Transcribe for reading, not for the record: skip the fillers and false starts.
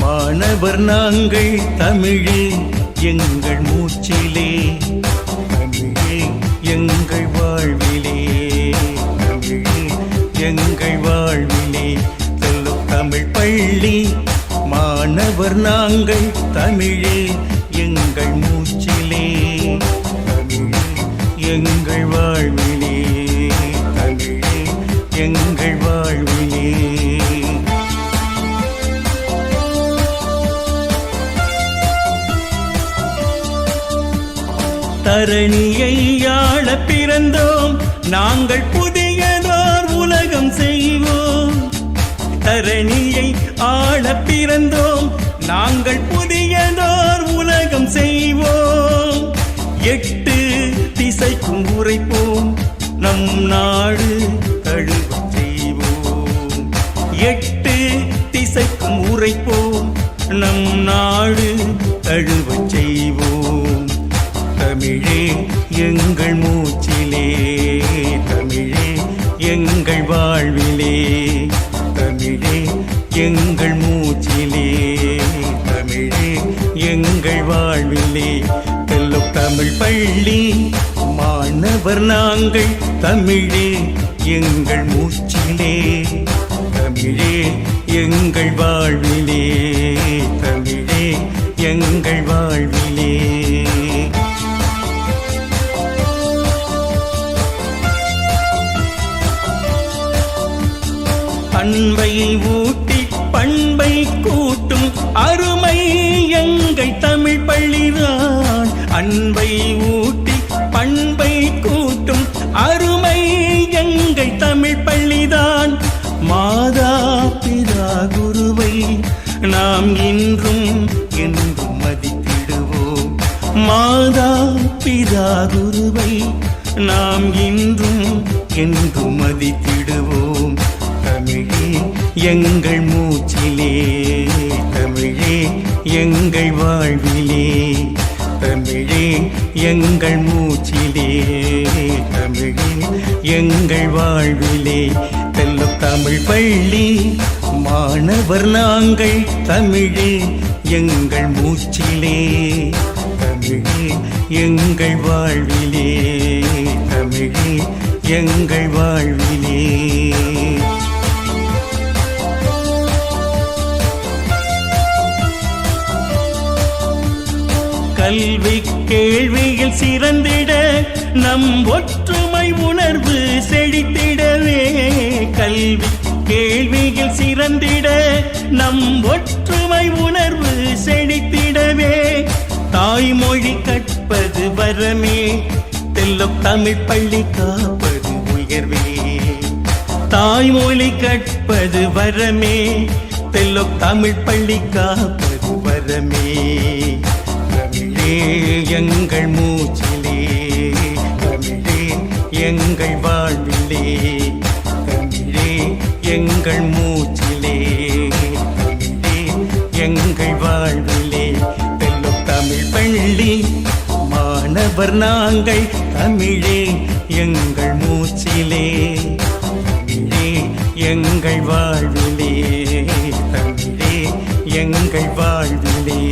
மாணவர் நாங்கள், தமிழே எங்கள் மூச்சிலே, தமிழே எங்கள் வாழ்விலே, தமிழே எங்கள் வாழ்விலே. செல்லும் தமிழ் பள்ளி மாணவர் நாங்கள், தமிழே எங்கள் மூச்சிலே, தமிழே எங்கள் வாழ்விலே, தமிழே எங்கள் வாழ்விலே. தரணியை ஆள பிறந்தோம் நாங்கள், புதியதோர் உலகம் செய்வோம். தரணியை ஆள பிறந்தோம் நாங்கள், புதியதோர் உலகம் செய்வோம். 8 திசைக்கும் உரைப்போம், நம் நாடு தழுவச் செய்வோம். 8 திசைக்கும் உரைப்போம், நம் நாடு தழுவச் செய்வோம். தமிழே எங்கள் மூச்சிலே, தமிழே எங்கள் வாழ்விலே, தமிழே எங்கள் மூச்சிலே, தமிழே எங்கள் வாழ்விலே. செல்லும் தமிழ் பள்ளி மாணவர் நாங்கள், தமிழே எங்கள் மூச்சிலே, தமிழே எங்கள் வாழ்விலே, தமிழே எங்கள் வாழ்விலே. அன்பை ஊட்டி பண்பை கூட்டும் அருமை எங்கள் தமிழ் பள்ளிதான். அன்பை ஊட்டி பண்பை கூட்டும் அருமை எங்கள் தமிழ் பள்ளிதான். மாதா பிதா குருவை நாம் இன்றும் என்றும் மதித்திடுவோம். மாதா பிதா குருவை நாம் இன்றும் என்றும் மதித்திடுவோம். தமிழே எங்கள் மூச்சிலே, தமிழே எங்கள் வாழ்விலே, தமிழே எங்கள் மூச்சிலே, தமிழே எங்கள் வாழ்விலே. செல்லும் தமிழ் பள்ளி மாணவர் நாங்கள், தமிழே எங்கள் மூச்சிலே, தமிழே எங்கள் வாழ்விலே, தமிழே எங்கள் வாழ்விலே. கல்வி கேள்வியில் சிறந்திட, நம் ஒற்றுமை உணர்வு செழித்திடவே. கல்வி கேள்வியில் சிறந்திட, நம் ஒற்றுமை உணர்வு செழித்திடவே. தாய்மொழி கற்பது வரமே, செல்லும் தமிழ் பள்ளி காப்பது உயர்வே. தாய்மொழி கற்பது வரமே, செல்லும் தமிழ் பள்ளி காப்பது வரமே. தமிழே எங்கள் மூச்சிலே, தமிழே எங்கள் வாழ்விலே, தமிழே எங்கள் மூச்சிலே, தமிழே எங்கள் வாழ்விலே. செல்லும் தமிழ் பள்ளி மாணவர் நாங்கள், தமிழே எங்கள் மூச்சிலே, தமிழே எங்கள் வாழ்விலே, தமிழே எங்கள் வாழ்விலே.